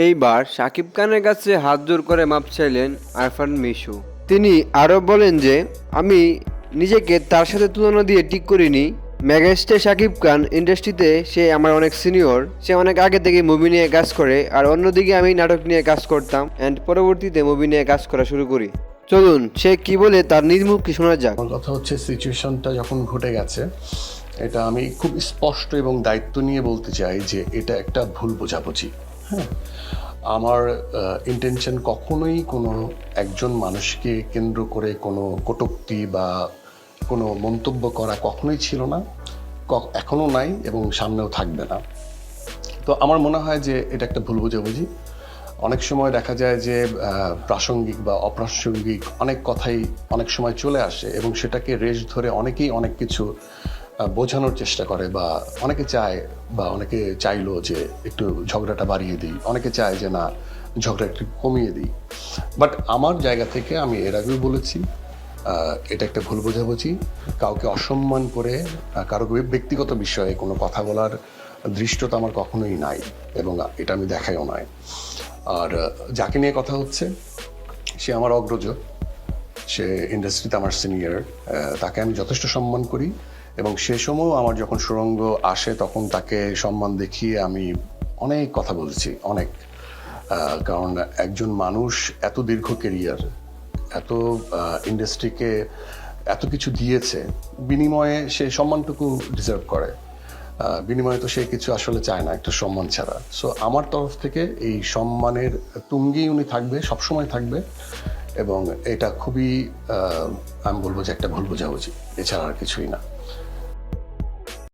এইবার শাকিব খানের কাছে হাত জোর করে মাপ চাইলেন আরফান মিশু। তিনি আরও বলেন যে, আমি নিজেকে তার সাথে তুলনা দিয়ে ঠিক করিনি। মেগাস্টার শাকিব খান ইন্ডাস্ট্রিতে সে আমার অনেক সিনিয়র, সে অনেক আগে থেকে মুভি নিয়ে কাজ করে, আর অন্যদিকে আমি নাটক নিয়ে কাজ করতাম অ্যান্ড পরবর্তীতে মুভি নিয়ে কাজ করা শুরু করি। চলুন সে কি বলে তার নিজ মুখে শোনা যাক। আমার কথা হচ্ছে, সিচুয়েশনটা যখন ঘটে গেছে, এটা আমি খুব স্পষ্ট এবং দায়িত্ব নিয়ে বলতে চাই যে এটা একটা ভুল বোঝাবুঝি। হ্যাঁ, আমার ইন্টেনশন কখনোই কোনো একজন মানুষকে কেন্দ্র করে কোনো কটূক্তি বা কোনো মন্তব্য করা কখনোই ছিল না, এখনও নাই এবং সামনেও থাকবে না। তো আমার মনে হয় যে এটা একটা ভুল বোঝাবুঝি। অনেক সময় দেখা যায় যে প্রাসঙ্গিক বা অপ্রাসঙ্গিক অনেক কথাই অনেক সময় চলে আসে এবং সেটাকে রেশ ধরে অনেকেই অনেক কিছু বোঝানোর চেষ্টা করে, বা অনেকে চায় বা অনেকে চাইলো যে একটু ঝগড়াটা বাড়িয়ে দিই, অনেকে চায় যে না, ঝগড়া একটু কমিয়ে দিই। বাট আমার জায়গা থেকে আমি এর আগেও বলেছি, এটা একটা ভুল বোঝাবুঝি। কাউকে অসম্মান করে কারো ব্যক্তিগত বিষয়ে কোনো কথা বলার দৃষ্টতা আমার কখনোই নাই এবং এটা আমি দেখাইও নাই। আর যাকে নিয়ে কথা হচ্ছে, সে আমার অগ্রজ, সে ইন্ডাস্ট্রিতে আমার সিনিয়র, তাকে আমি যথেষ্ট সম্মান করি এবং সে সময়ও আমার যখন সুরঙ্গ আসে তখন তাকে সম্মান দেখিয়ে আমি অনেক কথা বলেছি, অনেক। কারণ একজন মানুষ এত দীর্ঘ কেরিয়ার, এত ইন্ডাস্ট্রিকে এত কিছু দিয়েছে, বিনিময়ে সে সম্মানটুকু ডিজার্ভ করে। বিনিময়ে তো সে কিছু আসলে চায় না একটা সম্মান ছাড়া। সো আমার তরফ থেকে এই সম্মানের তুঙ্গেই উনি থাকবে, সবসময় থাকবে, এবং এটা খুবই আমি বলবো যে একটা ভুল বোঝাবুঝি, এছাড়া আর কিছুই না।